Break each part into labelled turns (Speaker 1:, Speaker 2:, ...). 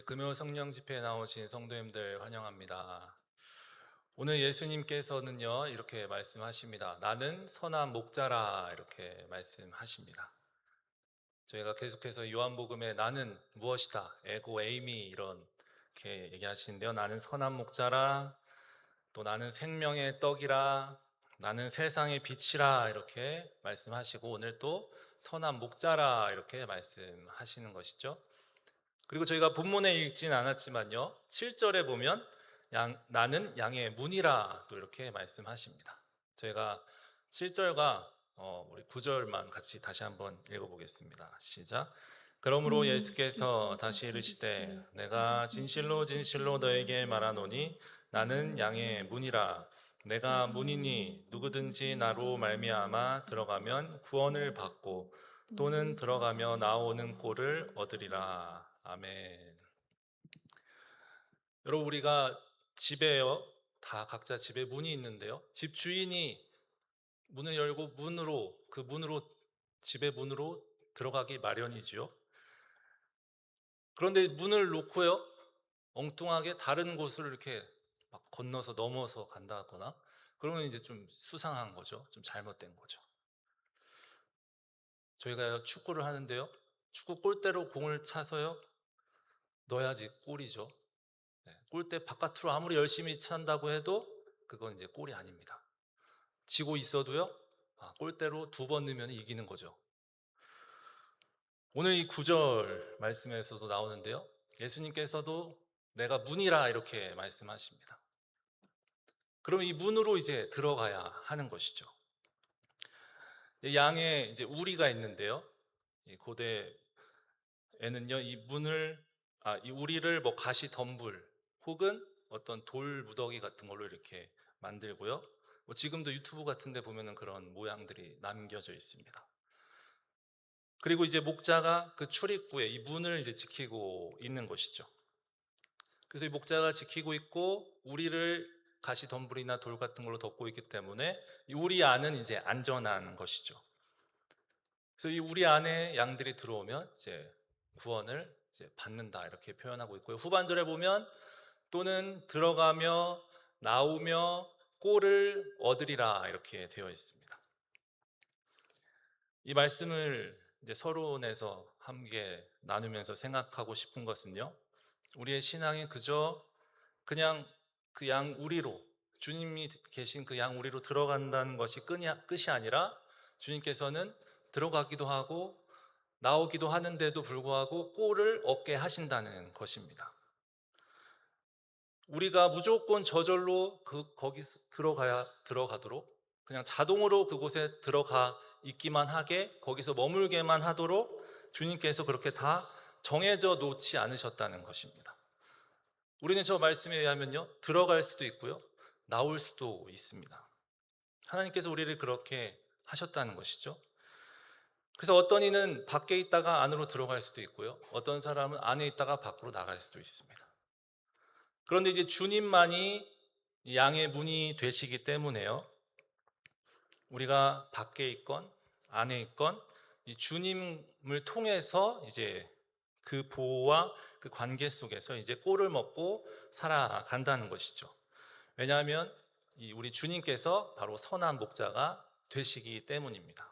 Speaker 1: 금요 성령 집회에 나오신 성도님들 환영합니다. 오늘 예수님께서는요, 이렇게 말씀하십니다. 나는 선한 목자라, 이렇게 말씀하십니다. 저희가 계속해서 요한복음에 나는 무엇이다, 에고 에이미 이렇게 얘기하시는데요. 나는 선한 목자라, 또 나는 생명의 떡이라, 나는 세상의 빛이라 이렇게 말씀하시고, 오늘 또 선한 목자라 이렇게 말씀하시는 것이죠. 그리고 저희가 본문에 읽진 않았지만요, 7절에 보면 나는 양의 문이라 또 이렇게 말씀하십니다. 저희가 7절과 우리 9절만 같이 다시 한번 읽어보겠습니다. 시작. 그러므로 예수께서 다시 이르시되 내가 진실로 진실로 너에게 말하노니 나는 양의 문이라. 내가 문이니 누구든지 나로 말미암아 들어가면 구원을 받고 또는 들어가며 나오는 꼴을 얻으리라. 아멘. 여러분, 우리가 집에요, 다 각자 집에 문이 있는데요, 집 주인이 문을 열고 그 문으로, 집의 문으로 들어가기 마련이지요. 그런데 문을 놓고요, 엉뚱하게 다른 곳을 이렇게 막 건너서 넘어서 간다거나 그러면 이제 좀 수상한 거죠. 좀 잘못된 거죠. 저희가 축구를 하는데요, 축구 골대로 공을 차서요, 넣어야지 골이죠. 네, 골대 바깥으로 아무리 열심히 찬다고 해도 그건 이제 골이 아닙니다. 지고 있어도요, 골대로 2번 넣으면 이기는 거죠. 오늘 이 9절 말씀에서도 나오는데요, 예수님께서도 내가 문이라 이렇게 말씀하십니다. 그러면 이 문으로 이제 들어가야 하는 것이죠. 양에 이제 우리가 있는데요, 이 고대에는요, 이 우리를 뭐 가시 덤불 혹은 어떤 돌 무더기 같은 걸로 이렇게 만들고요. 뭐 지금도 유튜브 같은 데 보면은 그런 모양들이 남겨져 있습니다. 그리고 이제 목자가 그 출입구에 이 문을 이제 지키고 있는 것이죠. 그래서 이 목자가 지키고 있고 우리를 가시 덤불이나 돌 같은 걸로 덮고 있기 때문에 이 우리 안은 이제 안전한 것이죠. 그래서 이 우리 안에 양들이 들어오면 이제 구원을 이제 받는다 이렇게 표현하고 있고요. 후반절에 보면 또는 들어가며 나오며 꼴을 얻으리라 이렇게 되어 있습니다. 이 말씀을 이제 서론에서 함께 나누면서 생각하고 싶은 것은요, 우리의 신앙이 그냥 그 양 우리로, 주님이 계신 그 양 우리로 들어간다는 것이 끝이 아니라 주님께서는 들어가기도 하고 나오기도 하는데도 불구하고 꼴을 얻게 하신다는 것입니다. 우리가 무조건 저절로 거기 들어가도록 그냥 자동으로 그곳에 들어가 있기만 하게, 거기서 머물게만 하도록 주님께서 그렇게 다 정해져 놓지 않으셨다는 것입니다. 우리는 저 말씀에 의하면요, 들어갈 수도 있고요, 나올 수도 있습니다. 하나님께서 우리를 그렇게 하셨다는 것이죠. 그래서 어떤 이는 밖에 있다가 안으로 들어갈 수도 있고요, 어떤 사람은 안에 있다가 밖으로 나갈 수도 있습니다. 그런데 이제 주님만이 양의 문이 되시기 때문에요, 우리가 밖에 있건 안에 있건 이 주님을 통해서 이제 그 보호와 그 관계 속에서 이제 꼴을 먹고 살아간다는 것이죠. 왜냐하면 우리 주님께서 바로 선한 목자가 되시기 때문입니다.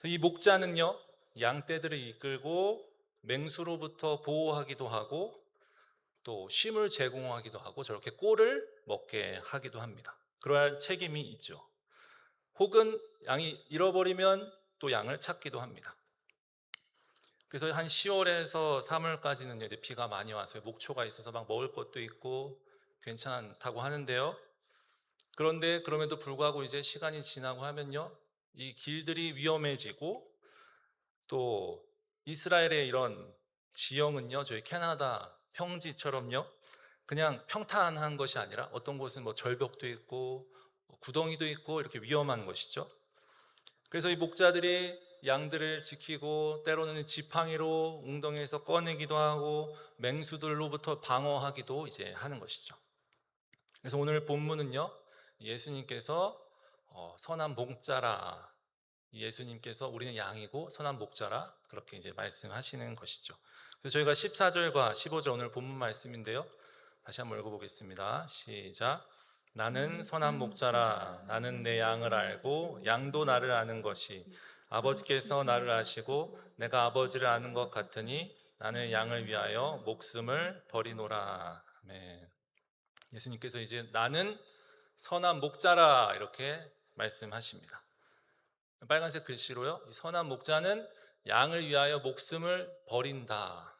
Speaker 1: 이 목자는요, 양떼들을 이끌고 맹수로부터 보호하기도 하고 또 쉼을 제공하기도 하고 저렇게 꼴을 먹게 하기도 합니다. 그러할 책임이 있죠. 혹은 양이 잃어버리면 또 양을 찾기도 합니다. 그래서 한 10월에서 3월까지는 이제 비가 많이 와서 목초가 있어서 막 먹을 것도 있고 괜찮다고 하는데요. 그런데 그럼에도 불구하고 이제 시간이 지나고 하면요, 이 길들이 위험해지고 또 이스라엘의 이런 지형은요, 저희 캐나다 평지처럼요, 그냥 평탄한 것이 아니라 어떤 곳은 뭐 절벽도 있고 구덩이도 있고 이렇게 위험한 것이죠. 그래서 이 목자들이 양들을 지키고 때로는 지팡이로 웅덩이에서 꺼내기도 하고 맹수들로부터 방어하기도 이제 하는 것이죠. 그래서 오늘 본문은요, 예수님께서 선한 목자라, 예수님께서 우리는 양이고 선한 목자라 그렇게 이제 말씀하시는 것이죠. 그래서 저희가 14절과 15절 오늘 본문 말씀인데요. 다시 한번 읽어보겠습니다. 시작. 나는 선한 목자라. 나는 내 양을 알고 양도 나를 아는 것이 아버지께서 나를 아시고 내가 아버지를 아는 것 같으니 나는 양을 위하여 목숨을 버리노라. 아멘. 예수님께서 이제 나는 선한 목자라 이렇게 말씀하십니다. 빨간색 글씨로요. 이 선한 목자는 양을 위하여 목숨을 버린다.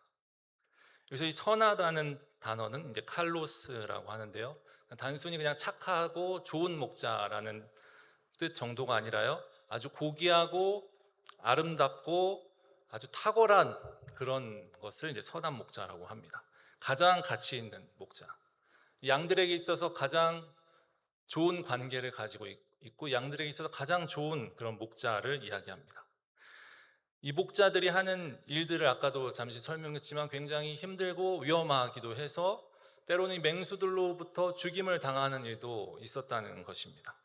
Speaker 1: 그래서 이 선하다는 단어는 이제 칼로스라고 하는데요. 단순히 그냥 착하고 좋은 목자라는 뜻 정도가 아니라요. 아주 고귀하고 아름답고 아주 탁월한 그런 것을 이제 선한 목자라고 합니다. 가장 가치 있는 목자. 양들에게 있어서 가장 좋은 관계를 가지고 있고 양들에게 있어서 가장 좋은 그런 목자를 이야기합니다. 이 목자들이 하는 일들을 아까도 잠시 설명했지만 굉장히 힘들고 위험하기도 해서 때로는 맹수들로부터 죽임을 당하는 일도 있었다는 것입니다.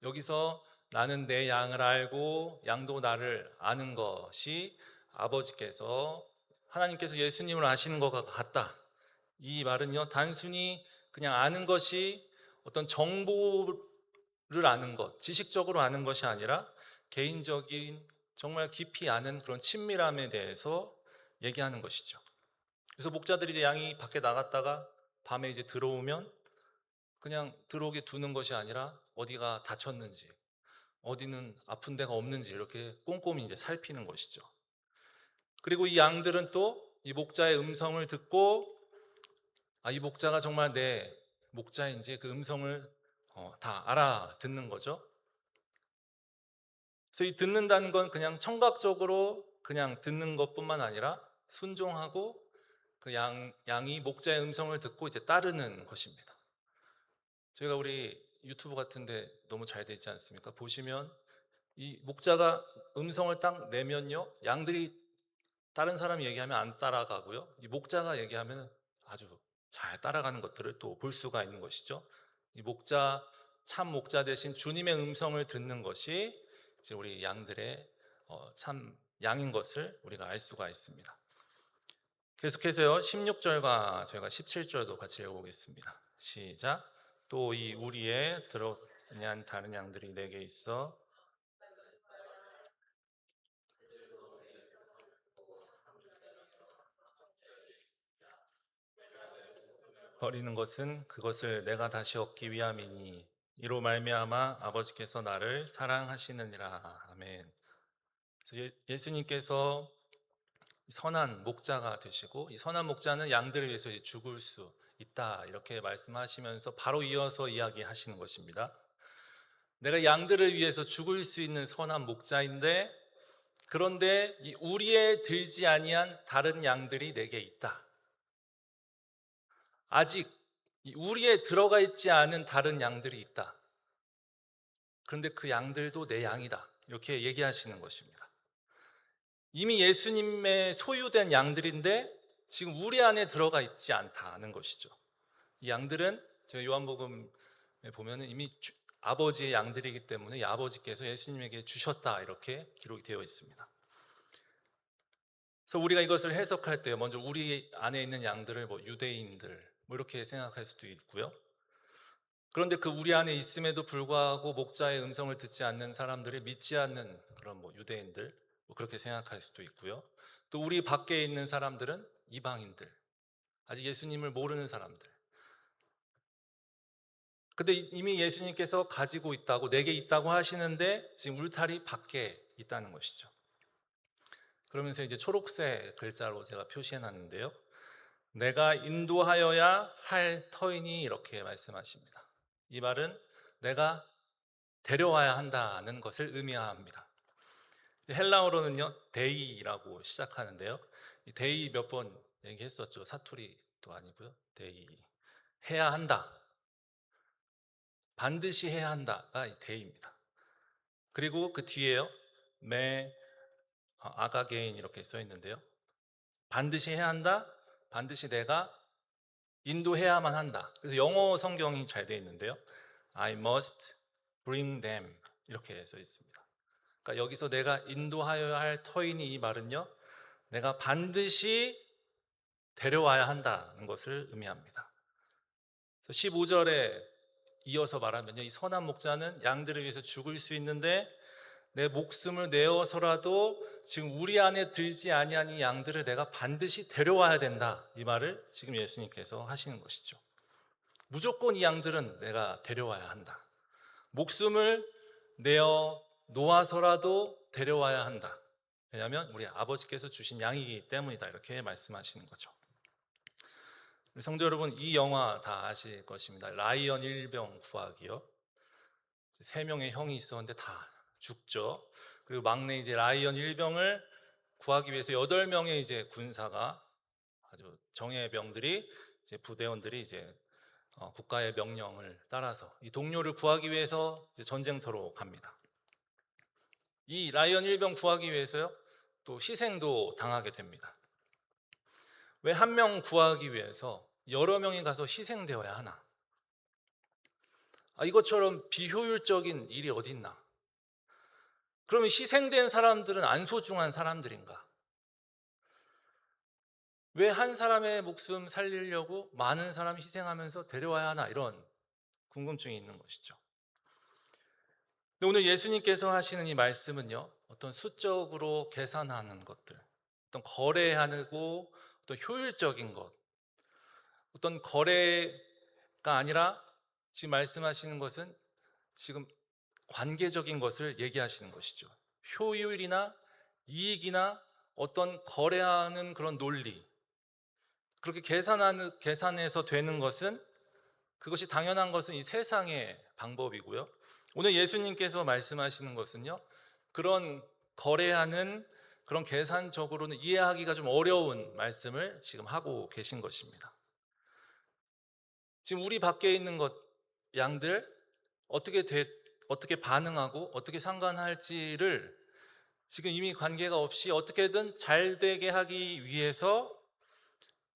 Speaker 1: 여기서 나는 내 양을 알고 양도 나를 아는 것이 아버지께서 하나님께서 예수님을 아시는 것 같다. 이 말은요, 단순히 그냥 아는 것이 어떤 정보를 아는 것, 지식적으로 아는 것이 아니라 개인적인 정말 깊이 아는 그런 친밀함에 대해서 얘기하는 것이죠. 그래서 목자들이 이제 양이 밖에 나갔다가 밤에 이제 들어오면 그냥 들어오게 두는 것이 아니라 어디가 다쳤는지, 어디는 아픈 데가 없는지 이렇게 꼼꼼히 이제 살피는 것이죠. 그리고 이 양들은 또 이 목자의 음성을 듣고 이 목자가 정말 내 목자인지 그 음성을 다 알아듣는 거죠. 그래서 이 듣는다는 건 그냥 청각적으로 그냥 듣는 것뿐만 아니라 순종하고 그 양이 목자의 음성을 듣고 이제 따르는 것입니다. 저희가 우리 유튜브 같은데 너무 잘 돼 있지 않습니까? 보시면 이 목자가 음성을 딱 내면요, 양들이 다른 사람이 얘기하면 안 따라가고요, 이 목자가 얘기하면 아주 잘 따라가는 것들을 또 볼 수가 있는 것이죠. 이 목자, 참 목자 대신 주님의 음성을 듣는 것이 이제 우리 양들의 참 양인 것을 우리가 알 수가 있습니다. 계속해서요, 16절과 저희가 17절도 같이 읽어보겠습니다. 시작. 또 이 우리에 들어간 다른 양들이 내게 있어 버리는 것은 그것을 내가 다시 얻기 위함이니 이로 말미암아 아버지께서 나를 사랑하시느니라. 아멘. 예수님께서 선한 목자가 되시고 이 선한 목자는 양들을 위해서 죽을 수 있다 이렇게 말씀하시면서 바로 이어서 이야기하시는 것입니다. 내가 양들을 위해서 죽을 수 있는 선한 목자인데 그런데 이 우리에 들지 아니한 다른 양들이 내게 있다. 아직 이 우리에 들어가 있지 않은 다른 양들이 있다. 그런데 그 양들도 내 양이다. 이렇게 얘기하시는 것입니다. 이미 예수님의 소유된 양들인데 지금 우리 안에 들어가 있지 않다는 것이죠. 이 양들은 제가 요한복음에 보면은 이미 아버지의 양들이기 때문에 이 아버지께서 예수님에게 주셨다 이렇게 기록이 되어 있습니다. 그래서 우리가 이것을 해석할 때 먼저 우리 안에 있는 양들을 유대인들 이렇게 생각할 수도 있고요. 그런데 그 우리 안에 있음에도 불구하고 목자의 음성을 듣지 않는 사람들이 믿지 않는 그런 유대인들 그렇게 생각할 수도 있고요. 또 우리 밖에 있는 사람들은 이방인들, 아직 예수님을 모르는 사람들. 근데 이미 예수님께서 가지고 있다고 내게 있다고 하시는데 지금 울타리 밖에 있다는 것이죠. 그러면서 이제 초록색 글자로 제가 표시해 놨는데요. 내가 인도하여야 할 터이니 이렇게 말씀하십니다. 이 말은 내가 데려와야 한다는 것을 의미합니다. 헬라어로는요, 데이라고 시작하는데요. 이 데이 몇 번 얘기했었죠. 사투리도 아니고요. 데이. 해야 한다. 반드시 해야 한다가 이 데이입니다. 그리고 그 뒤에요. 메 아가게인 이렇게 써 있는데요. 반드시 해야 한다. 반드시 내가 인도해야만 한다. 그래서 영어 성경이 잘 되어 있는데요. I must bring them 이렇게 써 있습니다. 그러니까 여기서 내가 인도하여야 할 터이니 이 말은요, 내가 반드시 데려와야 한다는 것을 의미합니다. 15절에 이어서 말하면요, 이 선한 목자는 양들을 위해서 죽을 수 있는데 내 목숨을 내어서라도 지금 우리 안에 들지 아니한 이 양들을 내가 반드시 데려와야 된다, 이 말을 지금 예수님께서 하시는 것이죠. 무조건 이 양들은 내가 데려와야 한다. 목숨을 내어 놓아서라도 데려와야 한다. 왜냐하면 우리 아버지께서 주신 양이기 때문이다, 이렇게 말씀하시는 거죠. 성도 여러분, 이 영화 다 아실 것입니다. 라이언 일병 구하기요. 세 명의 형이 있었는데 다 죽죠. 그리고 막내 이제 라이언 일병을 구하기 위해서 8명의 이제 군사가, 아주 정예병들이, 이제 부대원들이 이제 국가의 명령을 따라서 이 동료를 구하기 위해서 이제 전쟁터로 갑니다. 이 라이언 일병 구하기 위해서요, 또 희생도 당하게 됩니다. 왜 한 명 구하기 위해서 여러 명이 가서 희생되어야 하나? 이것처럼 비효율적인 일이 어디 있나? 그러면 희생된 사람들은 안 소중한 사람들인가? 왜 한 사람의 목숨 살리려고 많은 사람이 희생하면서 데려와야 하나? 이런 궁금증이 있는 것이죠. 근데 오늘 예수님께서 하시는 이 말씀은요, 어떤 수적으로 계산하는 것들, 어떤 거래하고 어떤 효율적인 것, 어떤 거래가 아니라 지금 말씀하시는 것은 지금 관계적인 것을 얘기하시는 것이죠. 효율이나 이익이나 어떤 거래하는 그런 논리, 그렇게 계산해서 되는 것은, 그것이 당연한 것은 이 세상의 방법이고요. 오늘 예수님께서 말씀하시는 것은요, 그런 거래하는 그런 계산적으로는 이해하기가 좀 어려운 말씀을 지금 하고 계신 것입니다. 지금 우리 밖에 있는 것, 양들 어떻게 반응하고 어떻게 상관할지를 지금 이미 관계가 없이 어떻게든 잘 되게 하기 위해서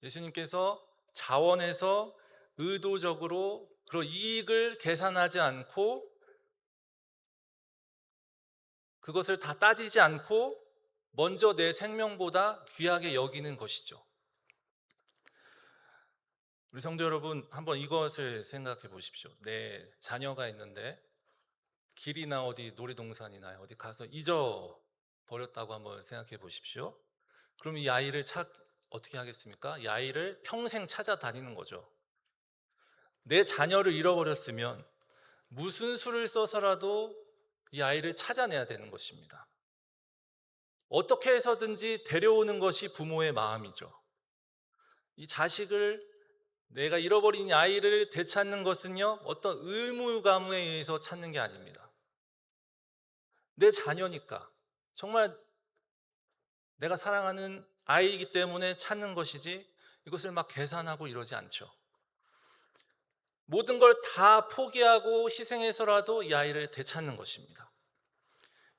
Speaker 1: 예수님께서 자원해서 의도적으로 그런 이익을 계산하지 않고, 그것을 다 따지지 않고 먼저 내 생명보다 귀하게 여기는 것이죠. 우리 성도 여러분, 한번 이것을 생각해 보십시오. 내 자녀가 있는데 길이나 어디 놀이동산이나 어디 가서 잊어버렸다고 한번 생각해 보십시오. 그럼 이 아이를 어떻게 하겠습니까? 이 아이를 평생 찾아다니는 거죠. 내 자녀를 잃어버렸으면 무슨 수를 써서라도 이 아이를 찾아내야 되는 것입니다. 어떻게 해서든지 데려오는 것이 부모의 마음이죠. 이 자식을, 내가 잃어버린 이 아이를 되찾는 것은요, 어떤 의무감에 의해서 찾는 게 아닙니다. 내 자녀니까, 정말 내가 사랑하는 아이이기 때문에 찾는 것이지, 이것을 막 계산하고 이러지 않죠. 모든 걸 다 포기하고 희생해서라도 이 아이를 되찾는 것입니다.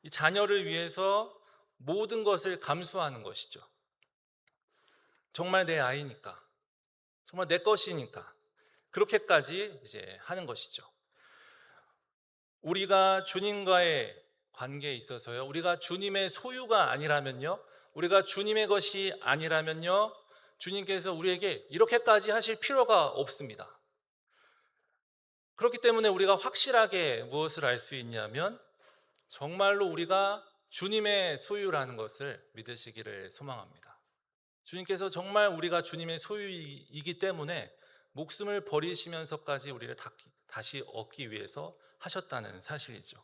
Speaker 1: 이 자녀를 위해서 모든 것을 감수하는 것이죠. 정말 내 아이니까, 정말 내 것이니까 그렇게까지 이제 하는 것이죠. 우리가 주님과의 관계에 있어서요, 우리가 주님의 소유가 아니라면요, 우리가 주님의 것이 아니라면요, 주님께서 우리에게 이렇게까지 하실 필요가 없습니다. 그렇기 때문에 우리가 확실하게 무엇을 알 수 있냐면, 정말로 우리가 주님의 소유라는 것을 믿으시기를 소망합니다. 주님께서 정말 우리가 주님의 소유이기 때문에 목숨을 버리시면서까지 우리를 다시 얻기 위해서 하셨다는 사실이죠.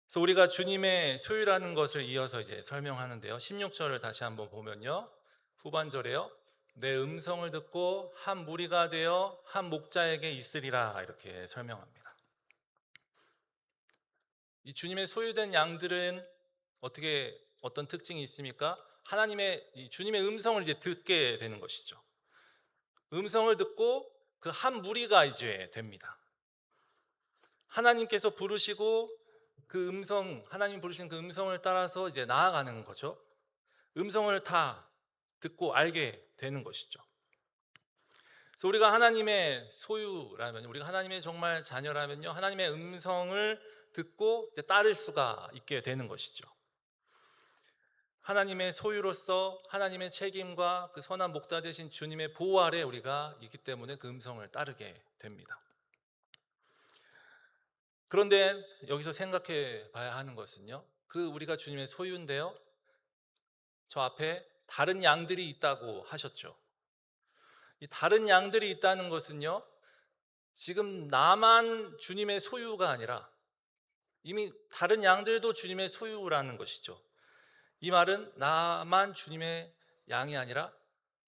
Speaker 1: 그래서 우리가 주님의 소유라는 것을 이어서 이제 설명하는데요, 16절을 다시 한번 보면요, 후반절에요, 내 음성을 듣고 한 무리가 되어 한 목자에게 있으리라, 이렇게 설명합니다. 이 주님의 소유된 양들은 어떤 특징이 있습니까? 이 주님의 음성을 이제 듣게 되는 것이죠. 음성을 듣고 그 한 무리가 이제 됩니다. 하나님께서 부르시고 하나님 부르신 그 음성을 따라서 이제 나아가는 거죠. 음성을 다 듣고 알게 되는 것이죠. 그래서 우리가 하나님의 소유라면, 우리가 하나님의 정말 자녀라면요, 하나님의 음성을 듣고 따를 수가 있게 되는 것이죠. 하나님의 소유로서 하나님의 책임과 그 선한 목자 되신 주님의 보호 아래 우리가 있기 때문에 그 음성을 따르게 됩니다. 그런데 여기서 생각해 봐야 하는 것은요, 그 우리가 주님의 소유인데요, 저 앞에 다른 양들이 있다고 하셨죠. 이 다른 양들이 있다는 것은요, 지금 나만 주님의 소유가 아니라 이미 다른 양들도 주님의 소유라는 것이죠. 이 말은 나만 주님의 양이 아니라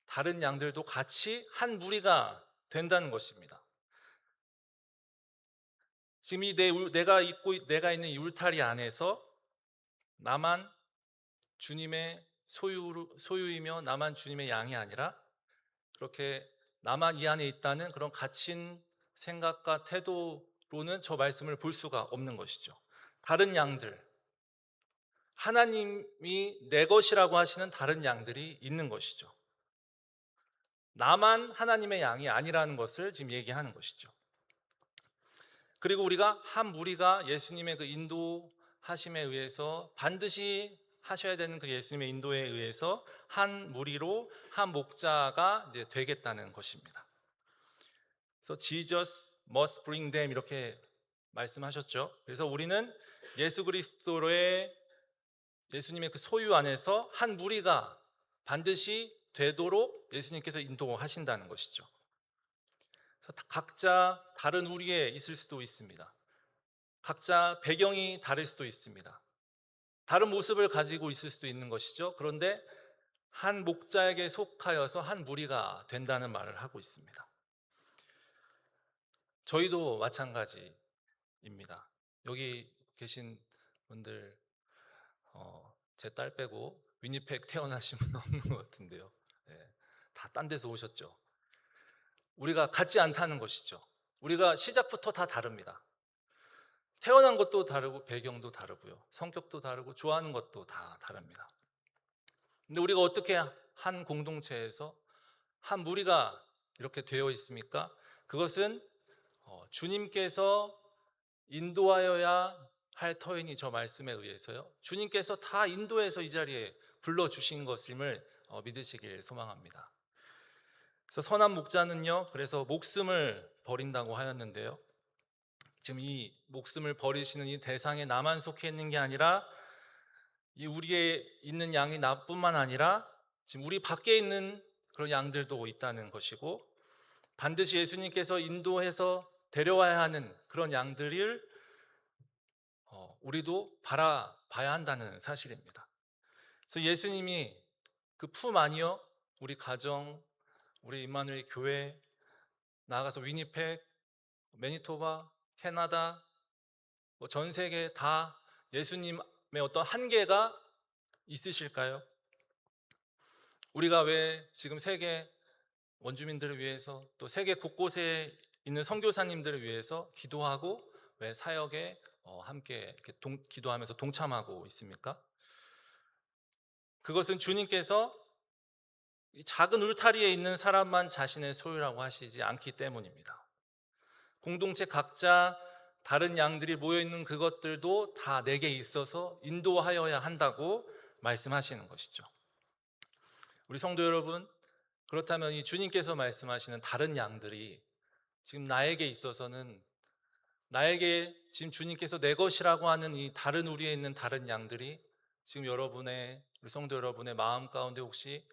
Speaker 1: 다른 양들도 같이 한 무리가 된다는 것입니다. 지금 내가 있는 이 울타리 안에서 나만 주님의 소유이며 나만 주님의 양이 아니라 그렇게 나만 이 안에 있다는 그런 갇힌 생각과 태도로는 저 말씀을 볼 수가 없는 것이죠. 다른 양들, 하나님이 내 것이라고 하시는 다른 양들이 있는 것이죠. 나만 하나님의 양이 아니라는 것을 지금 얘기하는 것이죠. 그리고 우리가 한 무리가 예수님의 그 인도하심에 의해서 반드시 하셔야 되는 그 예수님의 인도에 의해서 한 무리로 한 목자가 이제 되겠다는 것입니다. 그래서 Jesus must bring them 이렇게 말씀하셨죠. 그래서 우리는 예수 그리스도의 예수님의 그 소유 안에서 한 무리가 반드시 되도록 예수님께서 인도하신다는 것이죠. 각자 다른 우리에 있을 수도 있습니다. 각자 배경이 다를 수도 있습니다. 다른 모습을 가지고 있을 수도 있는 것이죠. 그런데 한 목자에게 속하여서 한 무리가 된다는 말을 하고 있습니다. 저희도 마찬가지입니다. 여기 계신 분들 제 딸 빼고 위니펙 태어나신 분 없는 것 같은데요. 네, 다 딴 데서 오셨죠. 우리가 같지 않다는 것이죠. 우리가 시작부터 다 다릅니다. 태어난 것도 다르고 배경도 다르고요. 성격도 다르고 좋아하는 것도 다 다릅니다. 근데 우리가 어떻게 한 공동체에서 한 무리가 이렇게 되어 있습니까? 그것은 주님께서 인도하여야 할 터이니 저 말씀에 의해서요. 주님께서 다 인도해서 이 자리에 불러주신 것임을 믿으시길 소망합니다. 그래서 선한 목자는요, 그래서 목숨을 버린다고 하였는데요. 지금 이 목숨을 버리시는 이 대상에 나만 속해 있는 게 아니라 이 우리에 있는 양이 나뿐만 아니라 지금 우리 밖에 있는 그런 양들도 있다는 것이고 반드시 예수님께서 인도해서 데려와야 하는 그런 양들을 우리도 바라봐야 한다는 사실입니다. 그래서 예수님이 그 품 안이요, 우리 가정, 우리 임마누엘 교회, 나아가서 위니펙, 매니토바, 캐나다, 전 세계 다 예수님의 어떤 한계가 있으실까요? 우리가 왜 지금 세계 원주민들을 위해서 또 세계 곳곳에 있는 선교사님들을 위해서 기도하고 왜 사역에 함께 이렇게 기도하면서 동참하고 있습니까? 그것은 주님께서 이 작은 울타리에 있는 사람만 자신의 소유라고 하시지 않기 때문입니다. 공동체 각자 다른 양들이 모여 있는 그것들도 다 내게 있어서 인도하여야 한다고 말씀하시는 것이죠. 우리 성도 여러분, 그렇다면 이 주님께서 말씀하시는 다른 양들이 지금 나에게 있어서는 나에게 지금 주님께서 내 것이라고 하는 이 다른 우리에 있는 다른 양들이 지금 우리 성도 여러분의 마음 가운데 혹시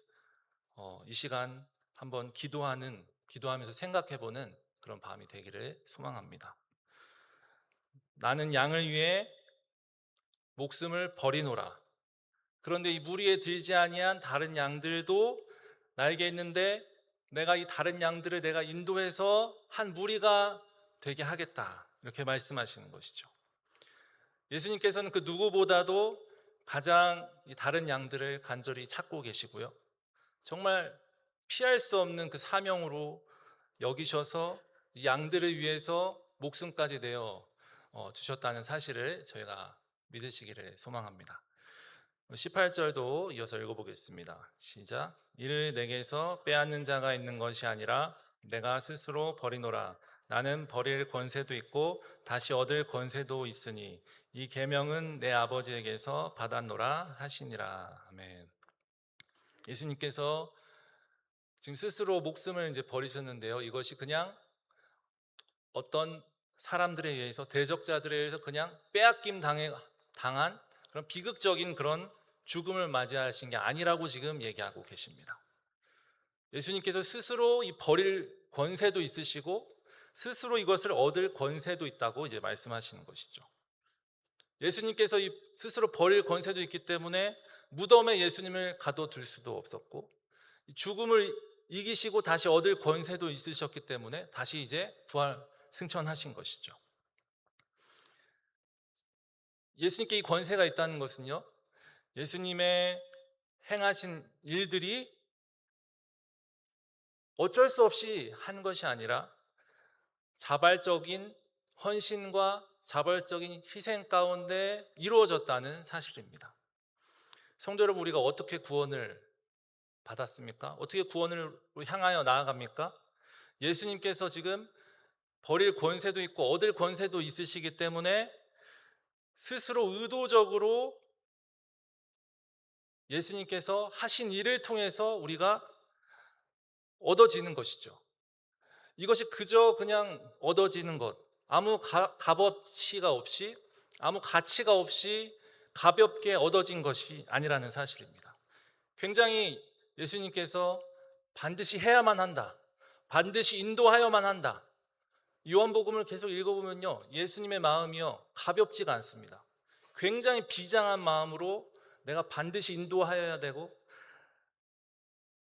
Speaker 1: 이 시간 한번 기도하면서 생각해보는 그런 밤이 되기를 소망합니다. 나는 양을 위해 목숨을 버리노라. 그런데 이 무리에 들지 아니한 다른 양들도 나에게 있는데 내가 이 다른 양들을 내가 인도해서 한 무리가 되게 하겠다. 이렇게 말씀하시는 것이죠. 예수님께서는 그 누구보다도 가장 이 다른 양들을 간절히 찾고 계시고요. 정말 피할 수 없는 그 사명으로 여기셔서 이 양들을 위해서 목숨까지 내어 주셨다는 사실을 저희가 믿으시기를 소망합니다. 18절도 이어서 읽어보겠습니다. 시작. 이를 내게서 빼앗는 자가 있는 것이 아니라 내가 스스로 버리노라. 나는 버릴 권세도 있고 다시 얻을 권세도 있으니 이 계명은 내 아버지에게서 받았노라 하시니라. 아멘. 예수님께서 지금 스스로 목숨을 이제 버리셨는데요. 이것이 그냥 어떤 사람들에 의해서, 대적자들에 의해서 그냥 당한 그런 비극적인 그런 죽음을 맞이하신 게 아니라고 지금 얘기하고 계십니다. 예수님께서 스스로 이 버릴 권세도 있으시고 스스로 이것을 얻을 권세도 있다고 이제 말씀하시는 것이죠. 예수님께서 이 스스로 버릴 권세도 있기 때문에 무덤에 예수님을 가둬둘 수도 없었고, 죽음을 이기시고 다시 얻을 권세도 있으셨기 때문에 다시 이제 부활 승천하신 것이죠. 예수님께 이 권세가 있다는 것은요, 예수님의 행하신 일들이 어쩔 수 없이 한 것이 아니라 자발적인 헌신과 자발적인 희생 가운데 이루어졌다는 사실입니다. 성도 여러분, 우리가 어떻게 구원을 받았습니까? 어떻게 구원을 향하여 나아갑니까? 예수님께서 지금 버릴 권세도 있고 얻을 권세도 있으시기 때문에 스스로 의도적으로 예수님께서 하신 일을 통해서 우리가 얻어지는 것이죠. 이것이 그저 그냥 얻어지는 것, 아무 값어치가 없이, 아무 가치가 없이 가볍게 얻어진 것이 아니라는 사실입니다. 굉장히 예수님께서 반드시 해야만 한다, 반드시 인도하여만 한다, 요한복음을 계속 읽어보면요, 예수님의 마음이요 가볍지가 않습니다. 굉장히 비장한 마음으로 내가 반드시 인도하여야 되고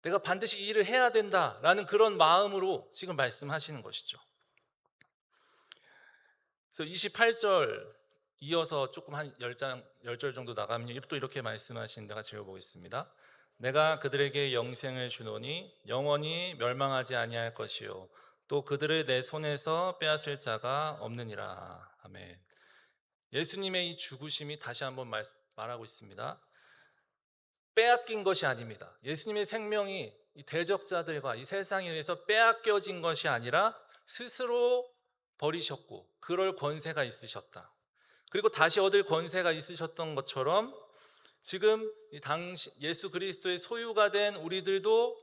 Speaker 1: 내가 반드시 이 일을 해야 된다라는 그런 마음으로 지금 말씀하시는 것이죠. 그래서 28절 이어서 조금 한 10절 정도 나가면 또 이렇게 말씀하신 데가 읽어보겠습니다. 내가 그들에게 영생을 주노니 영원히 멸망하지 아니할 것이요 또 그들을 내 손에서 빼앗을 자가 없느니라. 아멘. 예수님의 이 죽으심이 다시 한번 말하고 있습니다. 빼앗긴 것이 아닙니다. 예수님의 생명이 이 대적자들과 이 세상에 의해서 빼앗겨진 것이 아니라 스스로 버리셨고 그럴 권세가 있으셨다. 그리고 다시 얻을 권세가 있으셨던 것처럼 지금 이 당시 예수 그리스도의 소유가 된 우리들도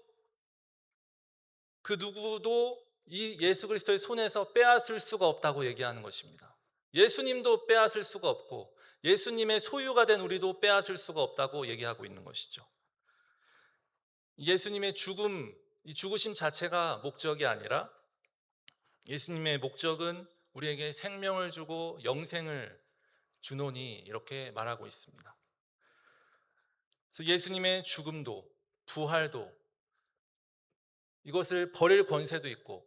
Speaker 1: 그 누구도 이 예수 그리스도의 손에서 빼앗을 수가 없다고 얘기하는 것입니다. 예수님도 빼앗을 수가 없고 예수님의 소유가 된 우리도 빼앗을 수가 없다고 얘기하고 있는 것이죠. 예수님의 죽음, 이 죽으심 자체가 목적이 아니라 예수님의 목적은 우리에게 생명을 주고 영생을 주노니 이렇게 말하고 있습니다. 그래서 예수님의 죽음도 부활도 이것을 버릴 권세도 있고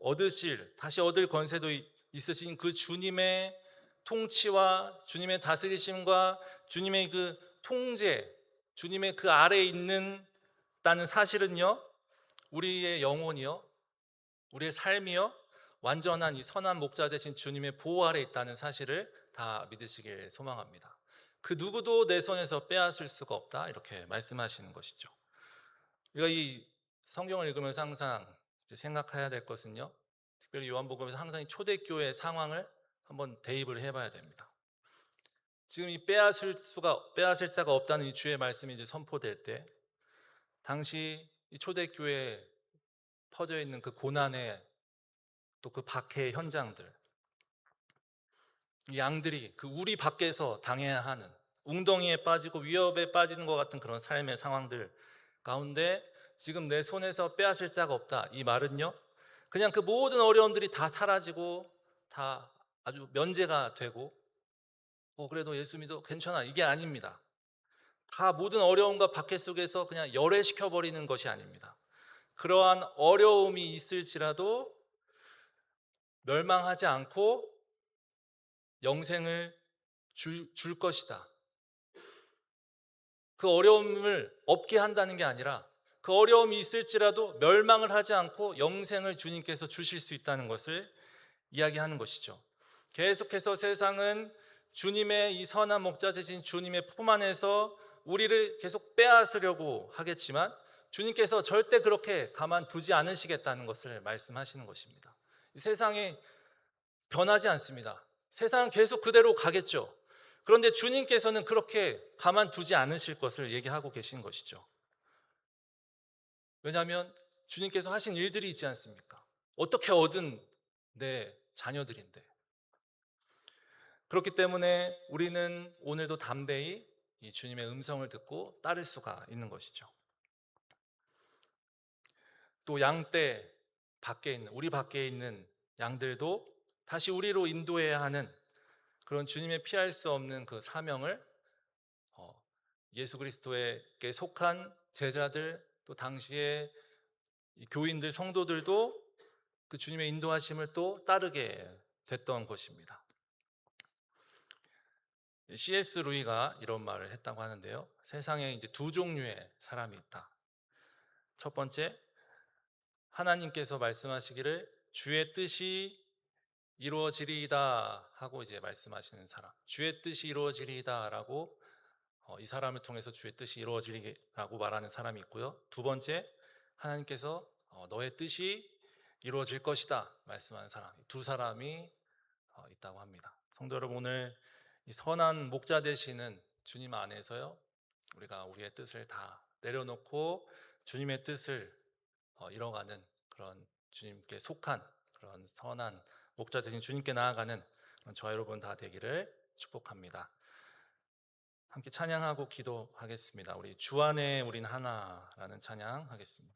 Speaker 1: 다시 얻을 권세도 있으신 그 주님의 통치와 주님의 다스리심과 주님의 그 통제, 주님의 그 아래에 있는다는 사실은요, 우리의 영혼이요, 우리의 삶이요, 완전한 이 선한 목자 되신 주님의 보호 아래 있다는 사실을 다 믿으시길 소망합니다. 그 누구도 내 손에서 빼앗을 수가 없다, 이렇게 말씀하시는 것이죠. 우리가 이 성경을 읽으면서 항상 생각해야 될 것은요, 특별히 요한복음에서 항상 이 초대교회의 상황을 한번 대입을 해봐야 됩니다. 지금 이 빼앗을 자가 없다는 이 주의 말씀이 이제 선포될 때, 당시 이 초대교회에 퍼져 있는 그 고난의 또 그 박해의 현장들, 이 양들이 그 우리 밖에서 당해야 하는 웅덩이에 빠지고 위협에 빠지는 것 같은 그런 삶의 상황들 가운데 지금 내 손에서 빼앗을 자가 없다, 이 말은요, 그냥 그 모든 어려움들이 다 사라지고 다 아주 면제가 되고 그래도 예수 믿어 괜찮아, 이게 아닙니다. 다 모든 어려움과 박해 속에서 그냥 열애시켜 버리는 것이 아닙니다. 그러한 어려움이 있을지라도 멸망하지 않고 영생을 줄 것이다. 그 어려움을 없게 한다는 게 아니라 그 어려움이 있을지라도 멸망을 하지 않고 영생을 주님께서 주실 수 있다는 것을 이야기하는 것이죠. 계속해서 세상은 주님의 이 선한 목자 되신 주님의 품 안에서 우리를 계속 빼앗으려고 하겠지만 주님께서 절대 그렇게 가만두지 않으시겠다는 것을 말씀하시는 것입니다. 이 세상에 변하지 않습니다. 세상은 계속 그대로 가겠죠. 그런데 주님께서는 그렇게 가만두지 않으실 것을 얘기하고 계신 것이죠. 왜냐하면 주님께서 하신 일들이 있지 않습니까? 어떻게 얻은 내 자녀들인데. 그렇기 때문에 우리는 오늘도 담대히 이 주님의 음성을 듣고 따를 수가 있는 것이죠. 또 양떼 밖에 있는, 우리 밖에 있는 양들도 다시 우리로 인도해야 하는 그런 주님의 피할 수 없는 그 사명을 예수 그리스도에게 속한 제자들, 또 당시에 이 교인들, 성도들도 그 주님의 인도하심을 또 따르게 됐던 것입니다. C.S. 루이가 이런 말을 했다고 하는데요. 세상에 이제 두 종류의 사람이 있다. 첫 번째, 하나님께서 말씀하시기를 주의 뜻이 이루어지리이다 하고 이제 말씀하시는 사람, 주의 뜻이 이루어지리이다라고 이 사람을 통해서 주의 뜻이 이루어지리라고 말하는 사람이 있고요. 두 번째, 하나님께서 너의 뜻이 이루어질 것이다 말씀하는 사람, 두 사람이 있다고 합니다. 성도 여러분, 오늘 이 선한 목자 되시는 주님 안에서요, 우리가 우리의 뜻을 다 내려놓고 주님의 뜻을 이뤄가는 그런 주님께 속한 그런 선한 목자 되신 주님께 나아가는 저와 여러분 다 되기를 축복합니다. 함께 찬양하고 기도하겠습니다. 우리 주 안에 우린 하나라는 찬양 하겠습니다.